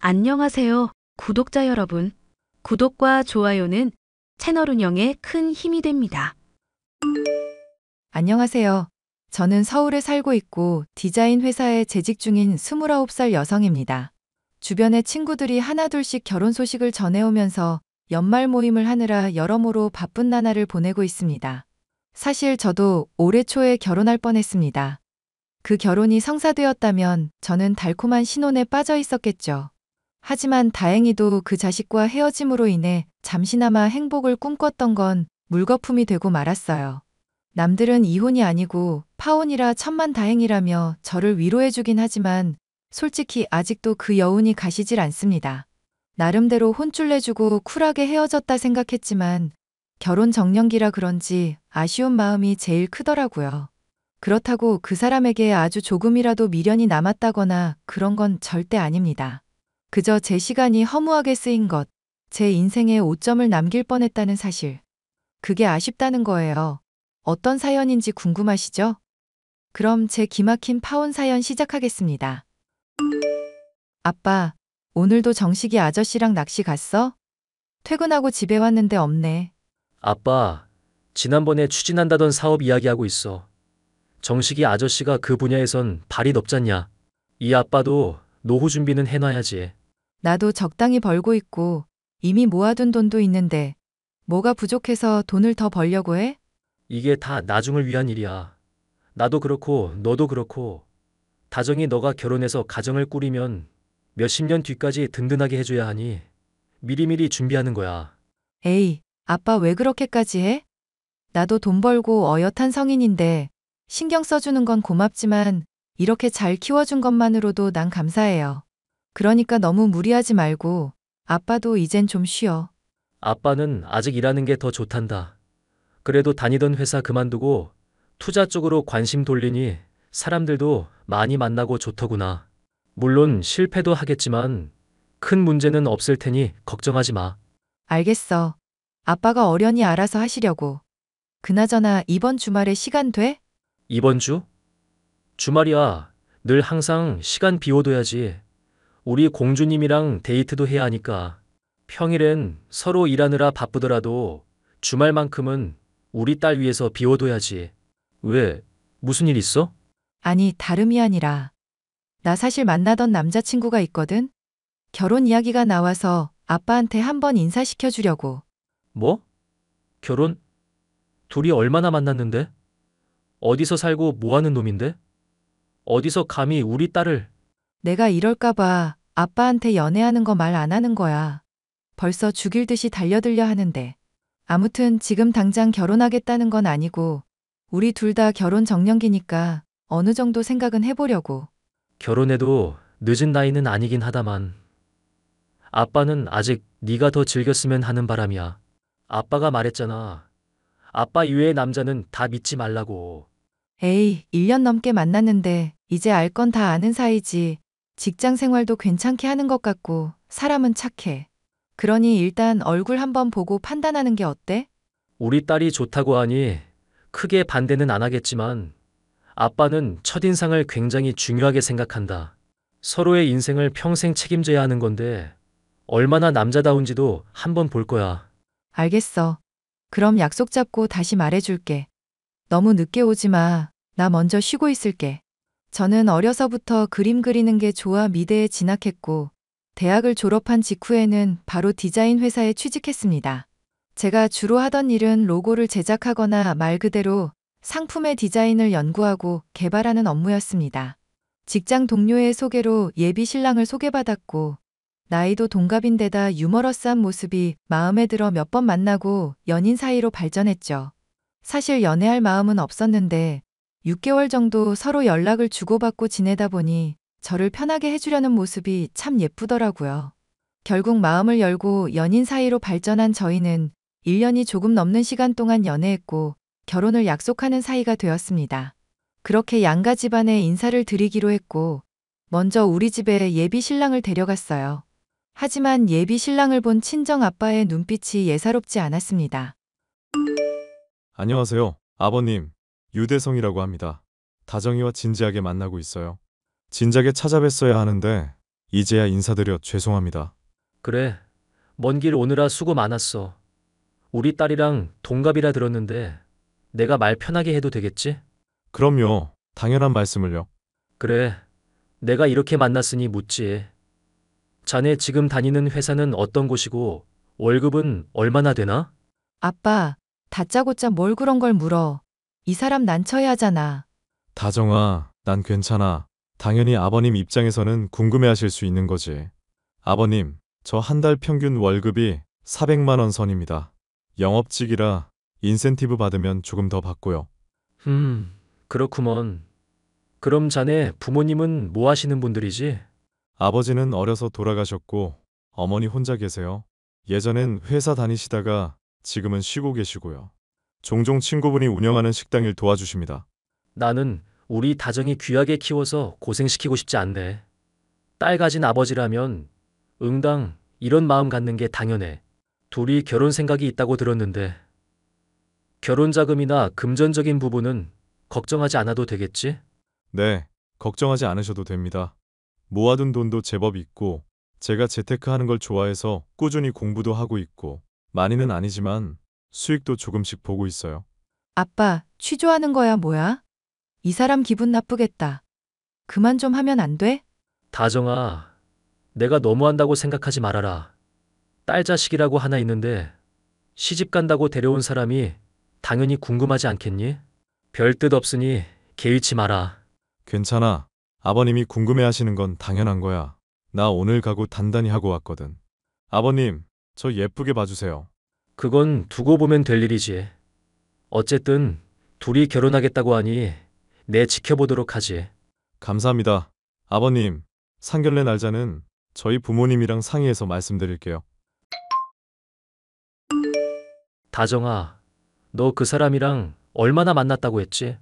안녕하세요, 구독자 여러분. 구독과 좋아요는 채널 운영에 큰 힘이 됩니다. 안녕하세요. 저는 서울에 살고 있고 디자인 회사에 재직 중인 29살 여성입니다. 주변에 친구들이 하나둘씩 결혼 소식을 전해오면서 연말 모임을 하느라 여러모로 바쁜 나날을 보내고 있습니다. 사실 저도 올해 초에 결혼할 뻔했습니다. 그 결혼이 성사되었다면 저는 달콤한 신혼에 빠져 있었겠죠. 하지만 다행히도 그 자식과 헤어짐으로 인해 잠시나마 행복을 꿈꿨던 건 물거품이 되고 말았어요. 남들은 이혼이 아니고 파혼이라 천만다행이라며 저를 위로해주긴 하지만 솔직히 아직도 그 여운이 가시질 않습니다. 나름대로 혼쭐 내주고 쿨하게 헤어졌다 생각했지만 결혼 정년기라 그런지 아쉬운 마음이 제일 크더라고요. 그렇다고 그 사람에게 아주 조금이라도 미련이 남았다거나 그런 건 절대 아닙니다. 그저 제 시간이 허무하게 쓰인 것, 제 인생에 오점을 남길 뻔했다는 사실. 그게 아쉽다는 거예요. 어떤 사연인지 궁금하시죠? 그럼 제 기막힌 파혼 사연 시작하겠습니다. 아빠, 오늘도 정식이 아저씨랑 낚시 갔어? 퇴근하고 집에 왔는데 없네. 아빠, 지난번에 추진한다던 사업 이야기하고 있어. 정식이 아저씨가 그 분야에선 발이 넓잖냐. 이 아빠도 노후 준비는 해놔야지. 나도 적당히 벌고 있고 이미 모아둔 돈도 있는데 뭐가 부족해서 돈을 더 벌려고 해? 이게 다 나중을 위한 일이야. 나도 그렇고 너도 그렇고 다정히 너가 결혼해서 가정을 꾸리면 몇십 년 뒤까지 든든하게 해줘야 하니 미리미리 준비하는 거야. 에이, 아빠 왜 그렇게까지 해? 나도 돈 벌고 어엿한 성인인데 신경 써주는 건 고맙지만 이렇게 잘 키워준 것만으로도 난 감사해요. 그러니까 너무 무리하지 말고 아빠도 이젠 좀 쉬어. 아빠는 아직 일하는 게 더 좋단다. 그래도 다니던 회사 그만두고 투자 쪽으로 관심 돌리니 사람들도 많이 만나고 좋더구나. 물론 실패도 하겠지만 큰 문제는 없을 테니 걱정하지 마. 알겠어. 아빠가 어련히 알아서 하시려고. 그나저나 이번 주말에 시간 돼? 이번 주? 주말이야. 늘 항상 시간 비워둬야지. 우리 공주님이랑 데이트도 해야 하니까. 평일엔 서로 일하느라 바쁘더라도 주말만큼은 우리 딸 위해서 비워둬야지. 왜? 무슨 일 있어? 아니, 다름이 아니라. 나 사실 만나던 남자친구가 있거든? 결혼 이야기가 나와서 아빠한테 한번 인사시켜 주려고. 뭐? 결혼? 둘이 얼마나 만났는데? 어디서 살고 뭐 하는 놈인데? 어디서 감히 우리 딸을... 내가 이럴까봐 아빠한테 연애하는 거 말 안 하는 거야. 벌써 죽일 듯이 달려들려 하는데. 아무튼 지금 당장 결혼하겠다는 건 아니고 우리 둘 다 결혼 정년기니까 어느 정도 생각은 해보려고. 결혼해도 늦은 나이는 아니긴 하다만 아빠는 아직 네가 더 즐겼으면 하는 바람이야. 아빠가 말했잖아. 아빠 이외의 남자는 다 믿지 말라고. 에이, 1년 넘게 만났는데 이제 알 건 다 아는 사이지. 직장 생활도 괜찮게 하는 것 같고 사람은 착해. 그러니 일단 얼굴 한번 보고 판단하는 게 어때? 우리 딸이 좋다고 하니 크게 반대는 안 하겠지만 아빠는 첫인상을 굉장히 중요하게 생각한다. 서로의 인생을 평생 책임져야 하는 건데 얼마나 남자다운지도 한번 볼 거야. 알겠어. 그럼 약속 잡고 다시 말해줄게. 너무 늦게 오지 마. 나 먼저 쉬고 있을게. 저는 어려서부터 그림 그리는 게 좋아 미대에 진학했고, 대학을 졸업한 직후에는 바로 디자인 회사에 취직했습니다. 제가 주로 하던 일은 로고를 제작하거나 말 그대로 상품의 디자인을 연구하고 개발하는 업무였습니다. 직장 동료의 소개로 예비 신랑을 소개받았고, 나이도 동갑인데다 유머러스한 모습이 마음에 들어 몇 번 만나고 연인 사이로 발전했죠. 사실 연애할 마음은 없었는데 6개월 정도 서로 연락을 주고받고 지내다 보니 저를 편하게 해주려는 모습이 참 예쁘더라고요. 결국 마음을 열고 연인 사이로 발전한 저희는 1년이 조금 넘는 시간 동안 연애했고 결혼을 약속하는 사이가 되었습니다. 그렇게 양가 집안에 인사를 드리기로 했고 먼저 우리 집에 예비 신랑을 데려갔어요. 하지만 예비 신랑을 본 친정 아빠의 눈빛이 예사롭지 않았습니다. 안녕하세요. 아버님, 유대성이라고 합니다. 다정이와 진지하게 만나고 있어요. 진작에 찾아뵀어야 하는데 이제야 인사드려 죄송합니다. 그래, 먼 길 오느라 수고 많았어. 우리 딸이랑 동갑이라 들었는데 내가 말 편하게 해도 되겠지? 그럼요. 당연한 말씀을요. 그래, 내가 이렇게 만났으니 묻지. 자네 지금 다니는 회사는 어떤 곳이고 월급은 얼마나 되나? 아빠, 다짜고짜 뭘 그런 걸 물어. 이 사람 난처해하잖아. 다정아, 난 괜찮아. 당연히 아버님 입장에서는 궁금해하실 수 있는 거지. 아버님, 저 한 달 평균 월급이 400만 원 선입니다. 영업직이라 인센티브 받으면 조금 더 받고요. 그렇구먼. 그럼 자네 부모님은 뭐 하시는 분들이지? 아버지는 어려서 돌아가셨고 어머니 혼자 계세요. 예전엔 회사 다니시다가 지금은 쉬고 계시고요. 종종 친구분이 운영하는 식당 일 도와주십니다. 나는 우리 다정이 귀하게 키워서 고생시키고 싶지 않네. 딸 가진 아버지라면 응당 이런 마음 갖는 게 당연해. 둘이 결혼 생각이 있다고 들었는데 결혼 자금이나 금전적인 부분은 걱정하지 않아도 되겠지? 네, 걱정하지 않으셔도 됩니다. 모아둔 돈도 제법 있고 제가 재테크하는 걸 좋아해서 꾸준히 공부도 하고 있고 많이는 아니지만 수익도 조금씩 보고 있어요. 아빠, 취조하는 거야 뭐야? 이 사람 기분 나쁘겠다. 그만 좀 하면 안 돼? 다정아, 내가 너무한다고 생각하지 말아라. 딸 자식이라고 하나 있는데 시집 간다고 데려온 사람이 당연히 궁금하지 않겠니? 별 뜻 없으니 개의치 마라. 괜찮아. 아버님이 궁금해하시는 건 당연한 거야. 나 오늘 가구 단단히 하고 왔거든. 아버님, 저 예쁘게 봐주세요. 그건 두고 보면 될 일이지. 어쨌든 둘이 결혼하겠다고 하니 내 지켜보도록 하지. 감사합니다. 아버님, 상견례 날짜는 저희 부모님이랑 상의해서 말씀드릴게요. 다정아, 너 그 사람이랑 얼마나 만났다고 했지?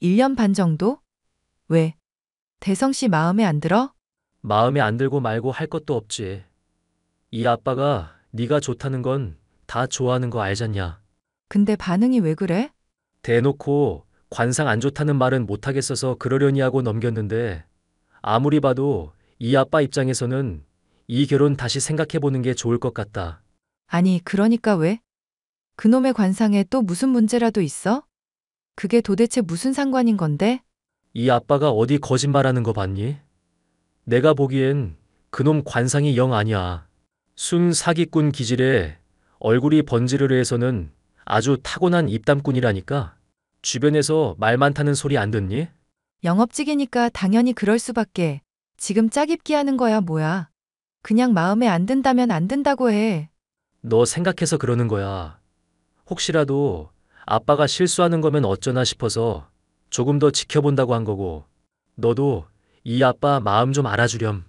1년 반 정도? 왜? 대성 씨 마음에 안 들어? 마음에 안 들고 말고 할 것도 없지. 이 아빠가 네가 좋다는 건 다 좋아하는 거 알잖냐. 근데 반응이 왜 그래? 대놓고 관상 안 좋다는 말은 못하겠어서 그러려니 하고 넘겼는데 아무리 봐도 이 아빠 입장에서는 이 결혼 다시 생각해보는 게 좋을 것 같다. 아니, 그러니까 왜? 그놈의 관상에 또 무슨 문제라도 있어? 그게 도대체 무슨 상관인 건데? 이 아빠가 어디 거짓말하는 거 봤니? 내가 보기엔 그놈 관상이 영 아니야. 순 사기꾼 기질에 얼굴이 번지르르해서는 아주 타고난 입담꾼이라니까. 주변에서 말 많다는 소리 안 듣니? 영업직이니까 당연히 그럴 수밖에. 지금 짜깁기 하는 거야, 뭐야. 그냥 마음에 안 든다면 안 든다고 해. 너 생각해서 그러는 거야. 혹시라도 아빠가 실수하는 거면 어쩌나 싶어서 조금 더 지켜본다고 한 거고, 너도 이 아빠 마음 좀 알아주렴.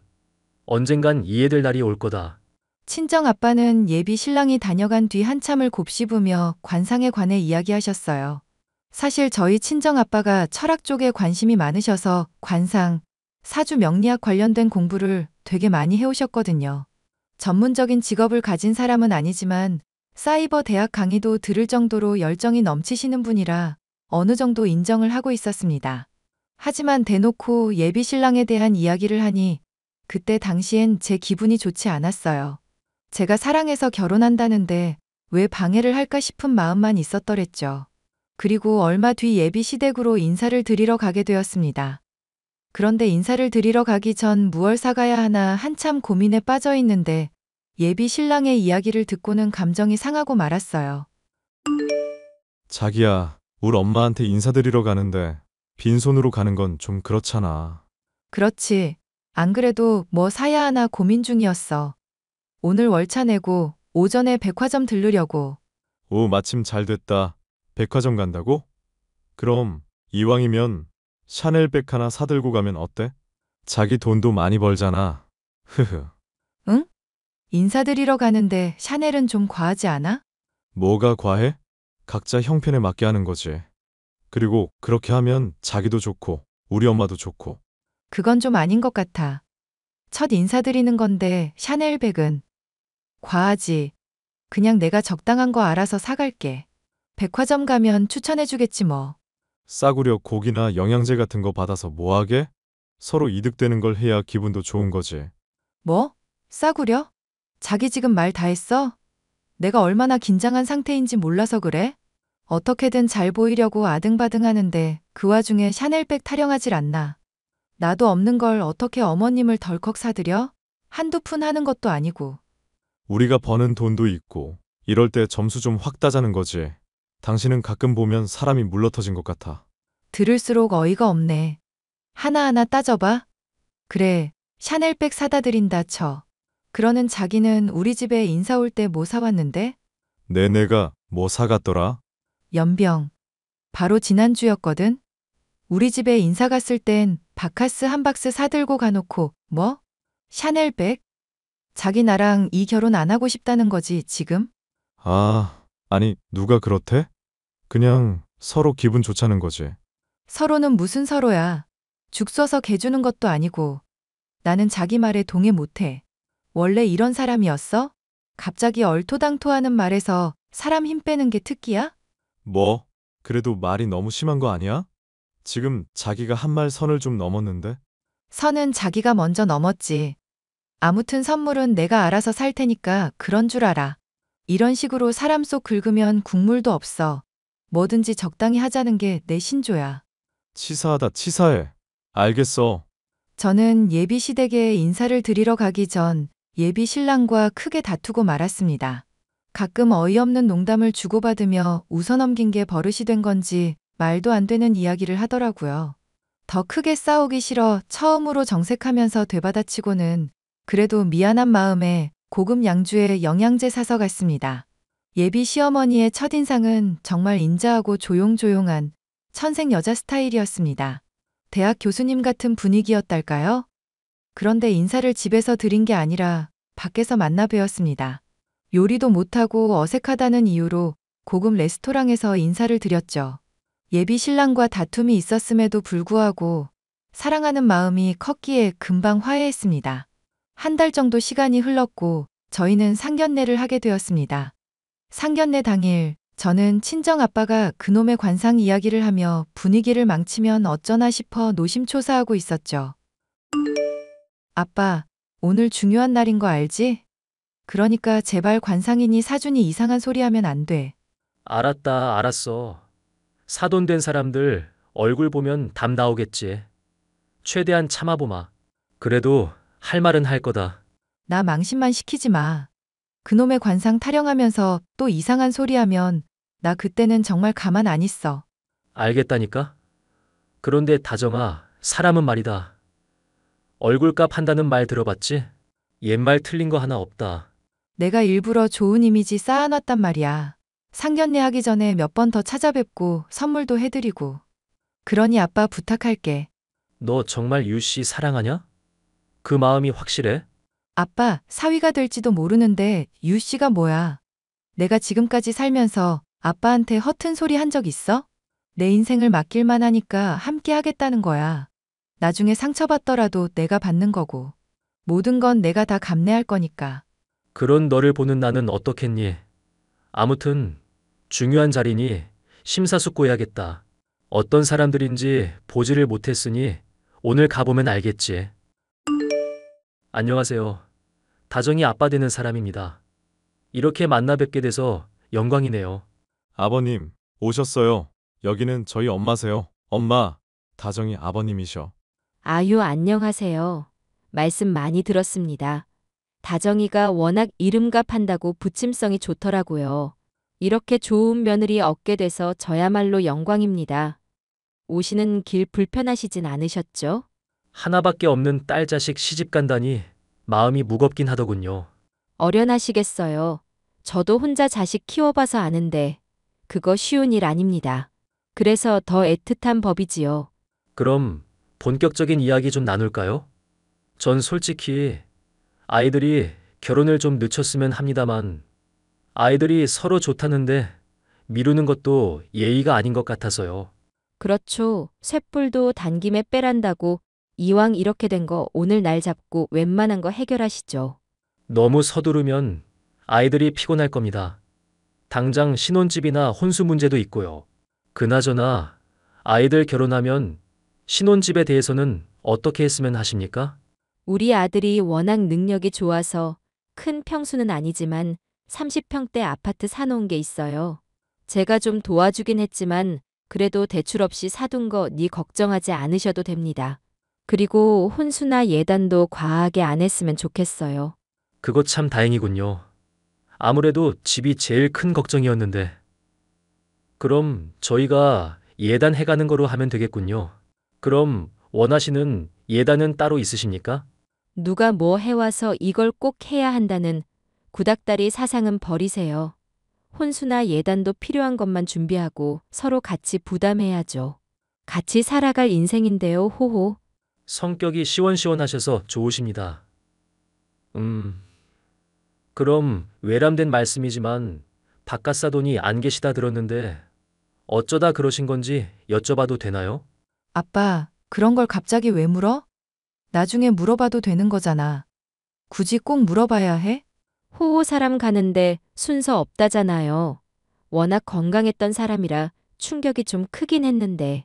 언젠간 이해될 날이 올 거다. 친정 아빠는 예비 신랑이 다녀간 뒤 한참을 곱씹으며 관상에 관해 이야기하셨어요. 사실 저희 친정 아빠가 철학 쪽에 관심이 많으셔서 관상, 사주 명리학 관련된 공부를 되게 많이 해오셨거든요. 전문적인 직업을 가진 사람은 아니지만 사이버 대학 강의도 들을 정도로 열정이 넘치시는 분이라 어느 정도 인정을 하고 있었습니다. 하지만 대놓고 예비 신랑에 대한 이야기를 하니 그때 당시엔 제 기분이 좋지 않았어요. 제가 사랑해서 결혼한다는데 왜 방해를 할까 싶은 마음만 있었더랬죠. 그리고 얼마 뒤 예비 시댁으로 인사를 드리러 가게 되었습니다. 그런데 인사를 드리러 가기 전 무얼 사가야 하나 한참 고민에 빠져 있는데 예비 신랑의 이야기를 듣고는 감정이 상하고 말았어요. 자기야, 우리 엄마한테 인사드리러 가는데 빈손으로 가는 건 좀 그렇잖아. 그렇지. 안 그래도 뭐 사야 하나 고민 중이었어. 오늘 월차 내고 오전에 백화점 들르려고. 오, 마침 잘 됐다. 백화점 간다고? 그럼 이왕이면 샤넬백 하나 사들고 가면 어때? 자기 돈도 많이 벌잖아. 흐흐. 응? 인사드리러 가는데 샤넬은 좀 과하지 않아? 뭐가 과해? 각자 형편에 맞게 하는 거지. 그리고 그렇게 하면 자기도 좋고 우리 엄마도 좋고. 그건 좀 아닌 것 같아. 첫 인사드리는 건데 샤넬백은 과하지. 그냥 내가 적당한 거 알아서 사갈게. 백화점 가면 추천해주겠지 뭐. 싸구려 고기나 영양제 같은 거 받아서 뭐하게? 서로 이득되는 걸 해야 기분도 좋은 거지. 뭐? 싸구려? 자기 지금 말 다 했어? 내가 얼마나 긴장한 상태인지 몰라서 그래? 어떻게든 잘 보이려고 아등바등 하는데 그 와중에 샤넬백 타령하질 않나. 나도 없는 걸 어떻게 어머님을 덜컥 사드려? 한두 푼 하는 것도 아니고. 우리가 버는 돈도 있고 이럴 때 점수 좀 확 따자는 거지. 당신은 가끔 보면 사람이 물러터진 것 같아. 들을수록 어이가 없네. 하나하나 따져봐. 그래, 샤넬백 사다 드린다 쳐. 그러는 자기는 우리 집에 인사 올 때 뭐 사왔는데? 내가 뭐 사갔더라? 연병. 바로 지난주였거든? 우리 집에 인사 갔을 땐 바카스 한 박스 사들고 가놓고 뭐? 샤넬백? 자기 나랑 이 결혼 안 하고 싶다는 거지 지금? 아니 누가 그렇대? 그냥 서로 기분 좋자는 거지. 서로는 무슨 서로야. 죽 써서 개 주는 것도 아니고. 나는 자기 말에 동의 못해. 원래 이런 사람이었어? 갑자기 얼토당토하는 말에서 사람 힘 빼는 게 특기야? 뭐? 그래도 말이 너무 심한 거 아니야? 지금 자기가 한 말 선을 좀 넘었는데? 선은 자기가 먼저 넘었지. 아무튼 선물은 내가 알아서 살 테니까 그런 줄 알아. 이런 식으로 사람 속 긁으면 국물도 없어. 뭐든지 적당히 하자는 게 내 신조야. 치사하다 치사해. 알겠어. 저는 예비 시댁에 인사를 드리러 가기 전 예비 신랑과 크게 다투고 말았습니다. 가끔 어이없는 농담을 주고받으며 웃어넘긴 게 버릇이 된 건지 말도 안 되는 이야기를 하더라고요. 더 크게 싸우기 싫어 처음으로 정색하면서 되받아치고는 그래도 미안한 마음에 고급 양주에 영양제 사서 갔습니다. 예비 시어머니의 첫인상은 정말 인자하고 조용조용한 천생 여자 스타일이었습니다. 대학 교수님 같은 분위기였달까요? 그런데 인사를 집에서 드린 게 아니라 밖에서 만나 뵈었습니다. 요리도 못하고 어색하다는 이유로 고급 레스토랑에서 인사를 드렸죠. 예비 신랑과 다툼이 있었음에도 불구하고 사랑하는 마음이 컸기에 금방 화해했습니다. 한 달 정도 시간이 흘렀고 저희는 상견례를 하게 되었습니다. 상견례 당일 저는 친정 아빠가 그놈의 관상 이야기를 하며 분위기를 망치면 어쩌나 싶어 노심초사하고 있었죠. 아빠, 오늘 중요한 날인 거 알지? 그러니까 제발 관상인이 사준이 이상한 소리 하면 안 돼. 알았다, 알았어. 사돈된 사람들 얼굴 보면 답 나오겠지. 최대한 참아보마. 그래도 할 말은 할 거다. 나 망신만 시키지 마. 그놈의 관상 타령하면서 또 이상한 소리 하면 나 그때는 정말 가만 안 있어. 알겠다니까? 그런데 다정아, 사람은 말이다. 얼굴값 한다는 말 들어봤지? 옛말 틀린 거 하나 없다. 내가 일부러 좋은 이미지 쌓아놨단 말이야. 상견례 하기 전에 몇 번 더 찾아뵙고 선물도 해드리고. 그러니 아빠 부탁할게. 너 정말 유씨 사랑하냐? 그 마음이 확실해? 아빠, 사위가 될지도 모르는데 유 씨가 뭐야? 내가 지금까지 살면서 아빠한테 허튼 소리 한 적 있어? 내 인생을 맡길만 하니까 함께 하겠다는 거야. 나중에 상처받더라도 내가 받는 거고. 모든 건 내가 다 감내할 거니까. 그런 너를 보는 나는 어떻겠니? 아무튼 중요한 자리니 심사숙고해야겠다. 어떤 사람들인지 보지를 못했으니 오늘 가보면 알겠지. 안녕하세요. 다정이 아빠 되는 사람입니다. 이렇게 만나 뵙게 돼서 영광이네요. 아버님, 오셨어요. 여기는 저희 엄마세요. 엄마, 다정이 아버님이셔. 아유, 안녕하세요. 말씀 많이 들었습니다. 다정이가 워낙 이름값 한다고 부침성이 좋더라고요. 이렇게 좋은 며느리 얻게 돼서 저야말로 영광입니다. 오시는 길 불편하시진 않으셨죠? 하나밖에 없는 딸 자식 시집 간다니 마음이 무겁긴 하더군요. 어련하시겠어요. 저도 혼자 자식 키워봐서 아는데 그거 쉬운 일 아닙니다. 그래서 더 애틋한 법이지요. 그럼 본격적인 이야기 좀 나눌까요? 전 솔직히 아이들이 결혼을 좀 늦췄으면 합니다만 아이들이 서로 좋다는데 미루는 것도 예의가 아닌 것 같아서요. 그렇죠. 쇳불도 단김에 빼란다고 이왕 이렇게 된 거 오늘 날 잡고 웬만한 거 해결하시죠. 너무 서두르면 아이들이 피곤할 겁니다. 당장 신혼집이나 혼수 문제도 있고요. 그나저나 아이들 결혼하면 신혼집에 대해서는 어떻게 했으면 하십니까? 우리 아들이 워낙 능력이 좋아서 큰 평수는 아니지만 30평대 아파트 사놓은 게 있어요. 제가 좀 도와주긴 했지만 그래도 대출 없이 사둔 거 니 걱정하지 않으셔도 됩니다. 그리고 혼수나 예단도 과하게 안 했으면 좋겠어요. 그거 참 다행이군요. 아무래도 집이 제일 큰 걱정이었는데. 그럼 저희가 예단해가는 거로 하면 되겠군요. 그럼 원하시는 예단은 따로 있으십니까? 누가 뭐 해와서 이걸 꼭 해야 한다는 구닥다리 사상은 버리세요. 혼수나 예단도 필요한 것만 준비하고 서로 같이 부담해야죠. 같이 살아갈 인생인데요, 호호. 성격이 시원시원하셔서 좋으십니다. 그럼 외람된 말씀이지만 바깥 사돈이 안 계시다 들었는데 어쩌다 그러신 건지 여쭤봐도 되나요? 아빠, 그런 걸 갑자기 왜 물어? 나중에 물어봐도 되는 거잖아. 굳이 꼭 물어봐야 해? 호호 사람 가는데 순서 없다잖아요. 워낙 건강했던 사람이라 충격이 좀 크긴 했는데.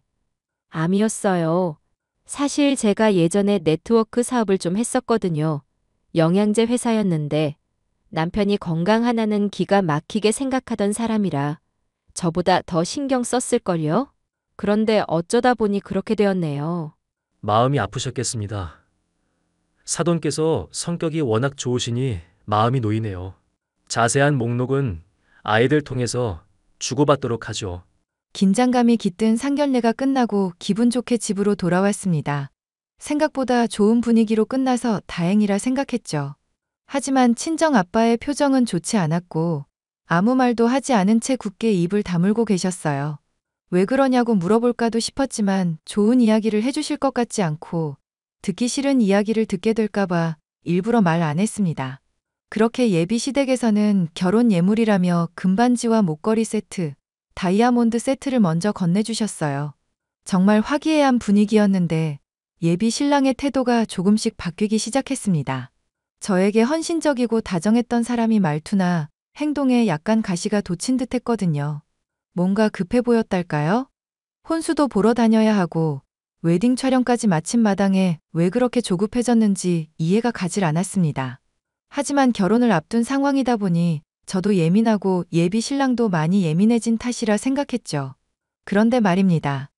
암이었어요. 사실 제가 예전에 네트워크 사업을 좀 했었거든요. 영양제 회사였는데 남편이 건강 하나는 기가 막히게 생각하던 사람이라 저보다 더 신경 썼을걸요? 그런데 어쩌다 보니 그렇게 되었네요. 마음이 아프셨겠습니다. 사돈께서 성격이 워낙 좋으시니 마음이 놓이네요. 자세한 목록은 아이들 통해서 주고받도록 하죠. 긴장감이 깃든 상견례가 끝나고 기분 좋게 집으로 돌아왔습니다. 생각보다 좋은 분위기로 끝나서 다행이라 생각했죠. 하지만 친정 아빠의 표정은 좋지 않았고 아무 말도 하지 않은 채 굳게 입을 다물고 계셨어요. 왜 그러냐고 물어볼까도 싶었지만 좋은 이야기를 해주실 것 같지 않고 듣기 싫은 이야기를 듣게 될까봐 일부러 말 안 했습니다. 그렇게 예비 시댁에서는 결혼 예물이라며 금반지와 목걸이 세트, 다이아몬드 세트를 먼저 건네주셨어요. 정말 화기애애한 분위기였는데 예비 신랑의 태도가 조금씩 바뀌기 시작했습니다. 저에게 헌신적이고 다정했던 사람이 말투나 행동에 약간 가시가 돋친 듯 했거든요. 뭔가 급해 보였달까요? 혼수도 보러 다녀야 하고 웨딩 촬영까지 마친 마당에 왜 그렇게 조급해졌는지 이해가 가질 않았습니다. 하지만 결혼을 앞둔 상황이다 보니 저도 예민하고 예비 신랑도 많이 예민해진 탓이라 생각했죠. 그런데 말입니다.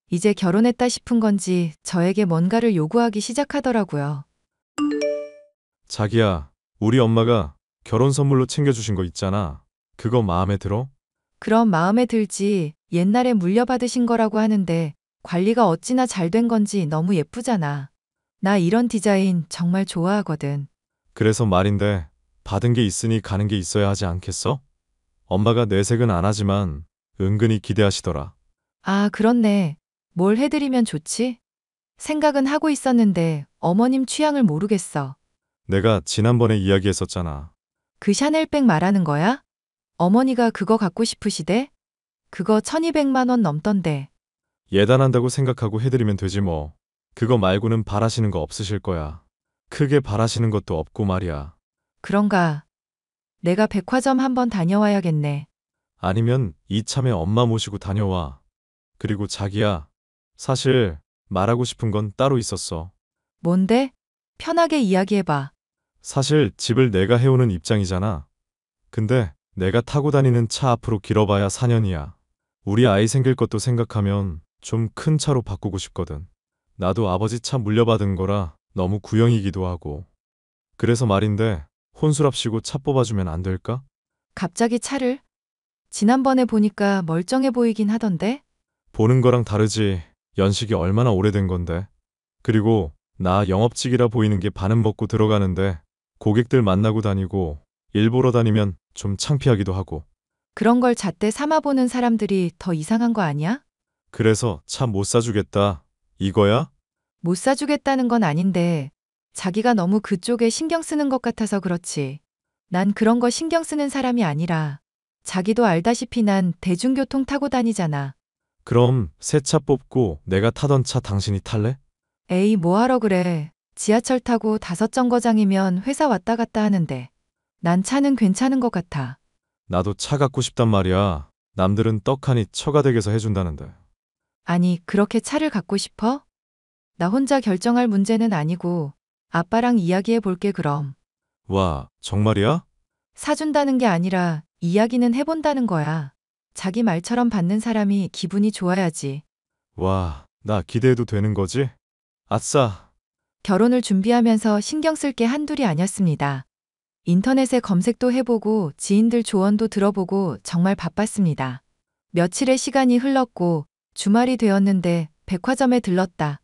이제 결혼했다 싶은 건지 저에게 뭔가를 요구하기 시작하더라고요. 자기야, 우리 엄마가 결혼 선물로 챙겨주신 거 있잖아. 그거 마음에 들어? 그럼 마음에 들지. 옛날에 물려받으신 거라고 하는데 관리가 어찌나 잘 된 건지 너무 예쁘잖아. 나 이런 디자인 정말 좋아하거든. 그래서 말인데 받은 게 있으니 가는 게 있어야 하지 않겠어? 엄마가 내색은 안 하지만 은근히 기대하시더라. 아, 그렇네. 뭘 해드리면 좋지? 생각은 하고 있었는데 어머님 취향을 모르겠어. 내가 지난번에 이야기했었잖아. 그 샤넬백 말하는 거야? 어머니가 그거 갖고 싶으시대? 그거 1200만 원 넘던데. 예단한다고 생각하고 해드리면 되지 뭐. 그거 말고는 바라시는 거 없으실 거야. 크게 바라시는 것도 없고 말이야. 그런가? 내가 백화점 한번 다녀와야겠네. 아니면 이참에 엄마 모시고 다녀와. 그리고 자기야, 사실 말하고 싶은 건 따로 있었어. 뭔데? 편하게 이야기해봐. 사실 집을 내가 해오는 입장이잖아. 근데 내가 타고 다니는 차 앞으로 길어봐야 4년이야. 우리 아이 생길 것도 생각하면 좀 큰 차로 바꾸고 싶거든. 나도 아버지 차 물려받은 거라 너무 구형이기도 하고. 그래서 말인데 혼수랍시고 차 뽑아주면 안 될까? 갑자기 차를? 지난번에 보니까 멀쩡해 보이긴 하던데? 보는 거랑 다르지. 연식이 얼마나 오래된 건데. 그리고 나 영업직이라 보이는 게 반은 먹고 들어가는데 고객들 만나고 다니고 일 보러 다니면 좀 창피하기도 하고. 그런 걸 잣대 삼아보는 사람들이 더 이상한 거 아니야? 그래서 차 못 사주겠다. 이거야? 못 사주겠다는 건 아닌데 자기가 너무 그쪽에 신경 쓰는 것 같아서 그렇지. 난 그런 거 신경 쓰는 사람이 아니라 자기도 알다시피 난 대중교통 타고 다니잖아. 그럼 새 차 뽑고 내가 타던 차 당신이 탈래? 에이, 뭐하러 그래. 지하철 타고 5정거장이면 회사 왔다 갔다 하는데. 난 차는 괜찮은 것 같아. 나도 차 갖고 싶단 말이야. 남들은 떡하니 처가댁에서 해준다는데. 아니, 그렇게 차를 갖고 싶어? 나 혼자 결정할 문제는 아니고 아빠랑 이야기해 볼게 그럼. 와, 정말이야? 사준다는 게 아니라 이야기는 해본다는 거야. 자기 말처럼 받는 사람이 기분이 좋아야지. 와, 나 기대해도 되는 거지? 아싸. 결혼을 준비하면서 신경 쓸 게 한둘이 아니었습니다. 인터넷에 검색도 해보고 지인들 조언도 들어보고 정말 바빴습니다. 며칠의 시간이 흘렀고 주말이 되었는데 백화점에 들렀다.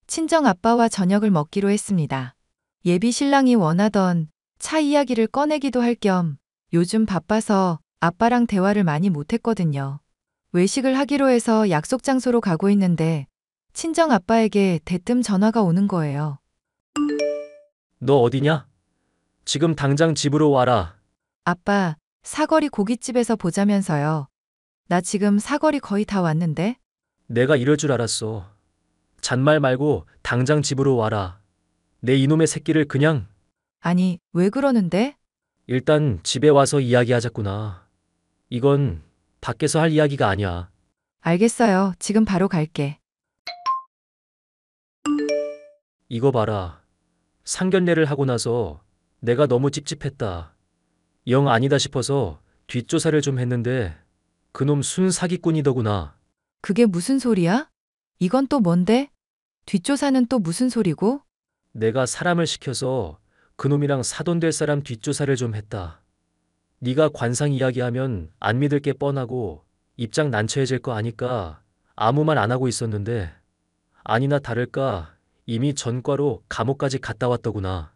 친정 아빠와 저녁을 먹기로 했습니다. 예비 신랑이 원하던 차 이야기를 꺼내기도 할 겸 요즘 바빠서 아빠랑 대화를 많이 못했거든요. 외식을 하기로 해서 약속 장소로 가고 있는데 친정 아빠에게 대뜸 전화가 오는 거예요. 너 어디냐? 지금 당장 집으로 와라. 아빠, 사거리 고깃집에서 보자면서요. 나 지금 사거리 거의 다 왔는데? 내가 이럴 줄 알았어. 잔말 말고 당장 집으로 와라. 내 이놈의 새끼를 그냥 아니, 왜 그러는데? 일단 집에 와서 이야기하자꾸나. 이건 밖에서 할 이야기가 아니야. 알겠어요. 지금 바로 갈게. 이거 봐라. 상견례를 하고 나서 내가 너무 찝찝했다. 영 아니다 싶어서 뒷조사를 좀 했는데 그놈 순 사기꾼이더구나. 그게 무슨 소리야? 이건 또 뭔데? 뒷조사는 또 무슨 소리고? 내가 사람을 시켜서 그놈이랑 사돈 될 사람 뒷조사를 좀 했다. 네가 관상 이야기하면 안 믿을 게 뻔하고 입장 난처해질 거 아니까 아무 말 안 하고 있었는데 아니나 다를까 이미 전과로 감옥까지 갔다 왔더구나.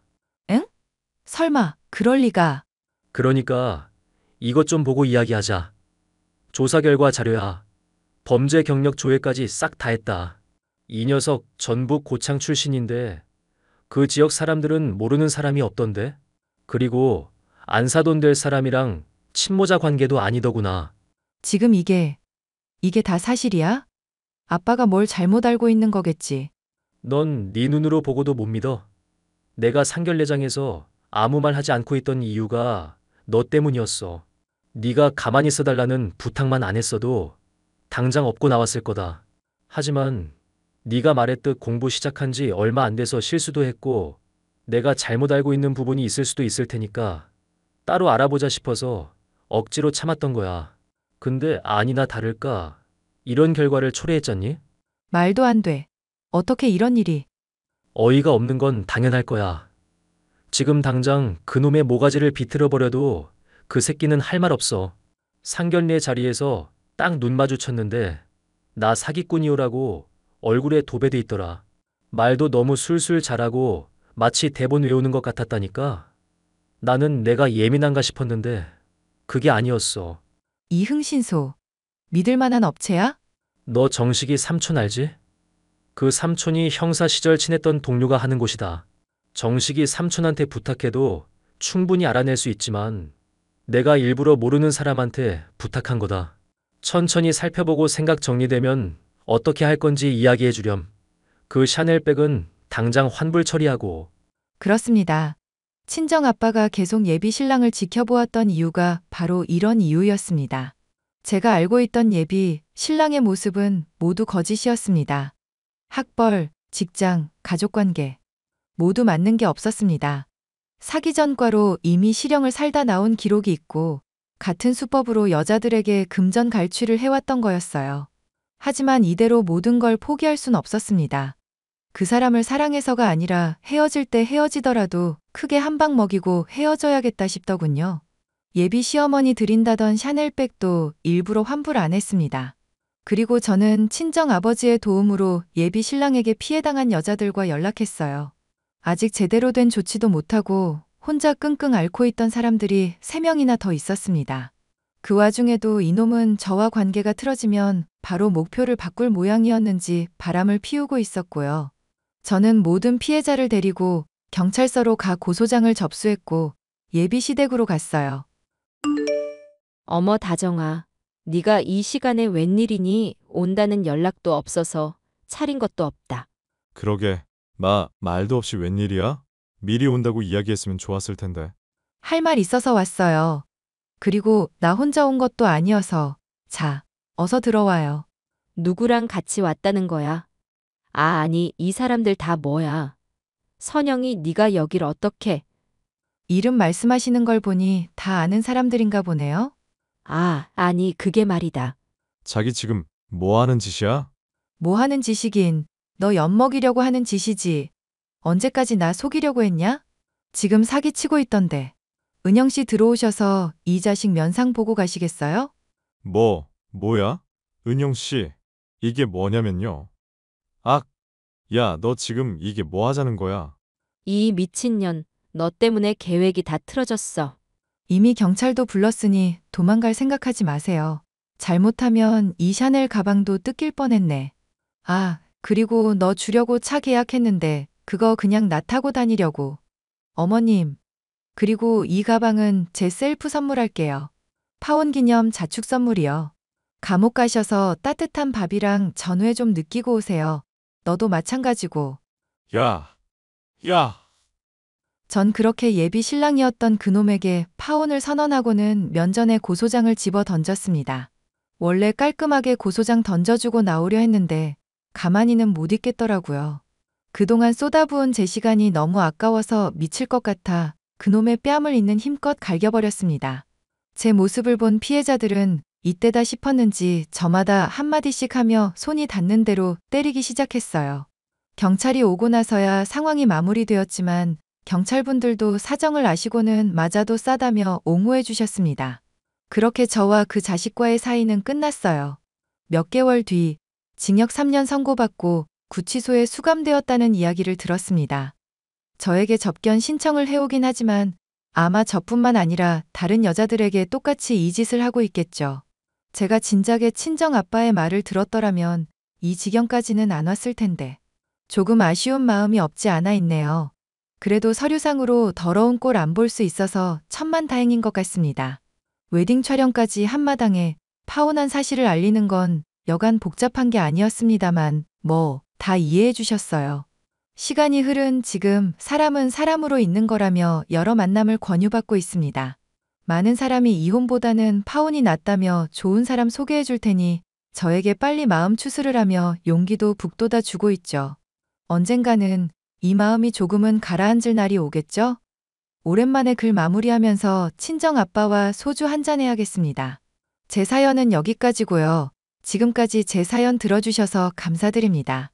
설마, 그럴 리가. 그러니까 이것 좀 보고 이야기하자. 조사 결과 자료야. 범죄 경력 조회까지 싹 다 했다. 이 녀석 전북 고창 출신인데 그 지역 사람들은 모르는 사람이 없던데? 그리고 안사돈 될 사람이랑 친모자 관계도 아니더구나. 지금 이게 다 사실이야? 아빠가 뭘 잘못 알고 있는 거겠지. 넌 네 눈으로 보고도 못 믿어? 내가 상견례장에서 아무 말 하지 않고 있던 이유가 너 때문이었어. 네가 가만히 있어달라는 부탁만 안 했어도 당장 업고 나왔을 거다. 하지만 네가 말했듯 공부 시작한 지 얼마 안 돼서 실수도 했고 내가 잘못 알고 있는 부분이 있을 수도 있을 테니까 따로 알아보자 싶어서 억지로 참았던 거야. 근데 아니나 다를까 이런 결과를 초래했잖니? 말도 안 돼. 어떻게 이런 일이. 어이가 없는 건 당연할 거야. 지금 당장 그놈의 모가지를 비틀어 버려도 그 새끼는 할 말 없어. 상견례 자리에서 딱 눈 마주쳤는데 나 사기꾼이오라고 얼굴에 도배돼 있더라. 말도 너무 술술 잘하고 마치 대본 외우는 것 같았다니까. 나는 내가 예민한가 싶었는데 그게 아니었어. 이흥신소. 믿을 만한 업체야? 너 정식이 삼촌 알지? 그 삼촌이 형사 시절 친했던 동료가 하는 곳이다. 정식이 삼촌한테 부탁해도 충분히 알아낼 수 있지만 내가 일부러 모르는 사람한테 부탁한 거다. 천천히 살펴보고 생각 정리되면 어떻게 할 건지 이야기해 주렴. 그 샤넬백은 당장 환불 처리하고. 그렇습니다. 친정 아빠가 계속 예비 신랑을 지켜보았던 이유가 바로 이런 이유였습니다. 제가 알고 있던 예비 신랑의 모습은 모두 거짓이었습니다. 학벌, 직장, 가족관계 모두 맞는 게 없었습니다. 사기 전과로 이미 실형을 살다 나온 기록이 있고 같은 수법으로 여자들에게 금전 갈취를 해왔던 거였어요. 하지만 이대로 모든 걸 포기할 순 없었습니다. 그 사람을 사랑해서가 아니라 헤어질 때 헤어지더라도 크게 한 방 먹이고 헤어져야겠다 싶더군요. 예비 시어머니 드린다던 샤넬백도 일부러 환불 안 했습니다. 그리고 저는 친정 아버지의 도움으로 예비 신랑에게 피해당한 여자들과 연락했어요. 아직 제대로 된 조치도 못하고 혼자 끙끙 앓고 있던 사람들이 3명이나 더 있었습니다. 그 와중에도 이놈은 저와 관계가 틀어지면 바로 목표를 바꿀 모양이었는지 바람을 피우고 있었고요. 저는 모든 피해자를 데리고 경찰서로 가 고소장을 접수했고 예비 시댁으로 갔어요. 어머 다정아, 네가 이 시간에 웬일이니? 온다는 연락도 없어서 차린 것도 없다. 그러게. 말도 없이 웬일이야? 미리 온다고 이야기했으면 좋았을 텐데. 할 말 있어서 왔어요. 그리고 나 혼자 온 것도 아니어서. 자, 어서 들어와요. 누구랑 같이 왔다는 거야? 아니, 이 사람들 다 뭐야? 선영이 네가 여길 어떻게? 이름 말씀하시는 걸 보니 다 아는 사람들인가 보네요. 아니, 그게 말이다. 자기 지금 뭐 하는 짓이야? 뭐 하는 짓이긴. 너 엿먹이려고 하는 짓이지. 언제까지 나 속이려고 했냐? 지금 사기치고 있던데. 은영 씨 들어오셔서 이 자식 면상 보고 가시겠어요? 뭐야? 은영 씨, 이게 뭐냐면요. 악, 야, 너 지금 이게 뭐 하자는 거야? 이 미친년, 너 때문에 계획이 다 틀어졌어. 이미 경찰도 불렀으니 도망갈 생각하지 마세요. 잘못하면 이 샤넬 가방도 뜯길 뻔했네. 아, 그리고 너 주려고 차 계약했는데 그거 그냥 나 타고 다니려고. 어머님, 그리고 이 가방은 제 셀프 선물할게요. 파혼 기념 자축 선물이요. 감옥 가셔서 따뜻한 밥이랑 전후에 좀 느끼고 오세요. 너도 마찬가지고. 야. 전 그렇게 예비 신랑이었던 그놈에게 파혼을 선언하고는 면전에 고소장을 집어 던졌습니다. 원래 깔끔하게 고소장 던져주고 나오려 했는데 가만히는 못 있겠더라고요. 그동안 쏟아부은 제 시간이 너무 아까워서 미칠 것 같아 그놈의 뺨을 있는 힘껏 갈겨버렸습니다. 제 모습을 본 피해자들은 이때다 싶었는지 저마다 한마디씩 하며 손이 닿는 대로 때리기 시작했어요. 경찰이 오고 나서야 상황이 마무리되었지만 경찰분들도 사정을 아시고는 맞아도 싸다며 옹호해 주셨습니다. 그렇게 저와 그 자식과의 사이는 끝났어요. 몇 개월 뒤 징역 3년 선고받고 구치소에 수감되었다는 이야기를 들었습니다. 저에게 접견 신청을 해오긴 하지만 아마 저뿐만 아니라 다른 여자들에게 똑같이 이 짓을 하고 있겠죠. 제가 진작에 친정 아빠의 말을 들었더라면 이 지경까지는 안 왔을 텐데. 조금 아쉬운 마음이 없지 않아 있네요. 그래도 서류상으로 더러운 꼴 안 볼 수 있어서 천만다행인 것 같습니다. 웨딩 촬영까지 한마당에 파혼한 사실을 알리는 건 여간 복잡한 게 아니었습니다만 다 이해해 주셨어요. 시간이 흐른 지금 사람은 사람으로 있는 거라며 여러 만남을 권유받고 있습니다. 많은 사람이 이혼보다는 파혼이 낫다며 좋은 사람 소개해 줄 테니 저에게 빨리 마음 추스를 하며 용기도 북돋아 주고 있죠. 언젠가는 이 마음이 조금은 가라앉을 날이 오겠죠? 오랜만에 글 마무리하면서 친정 아빠와 소주 한잔 해야겠습니다. 제 사연은 여기까지고요. 지금까지 제 사연 들어주셔서 감사드립니다.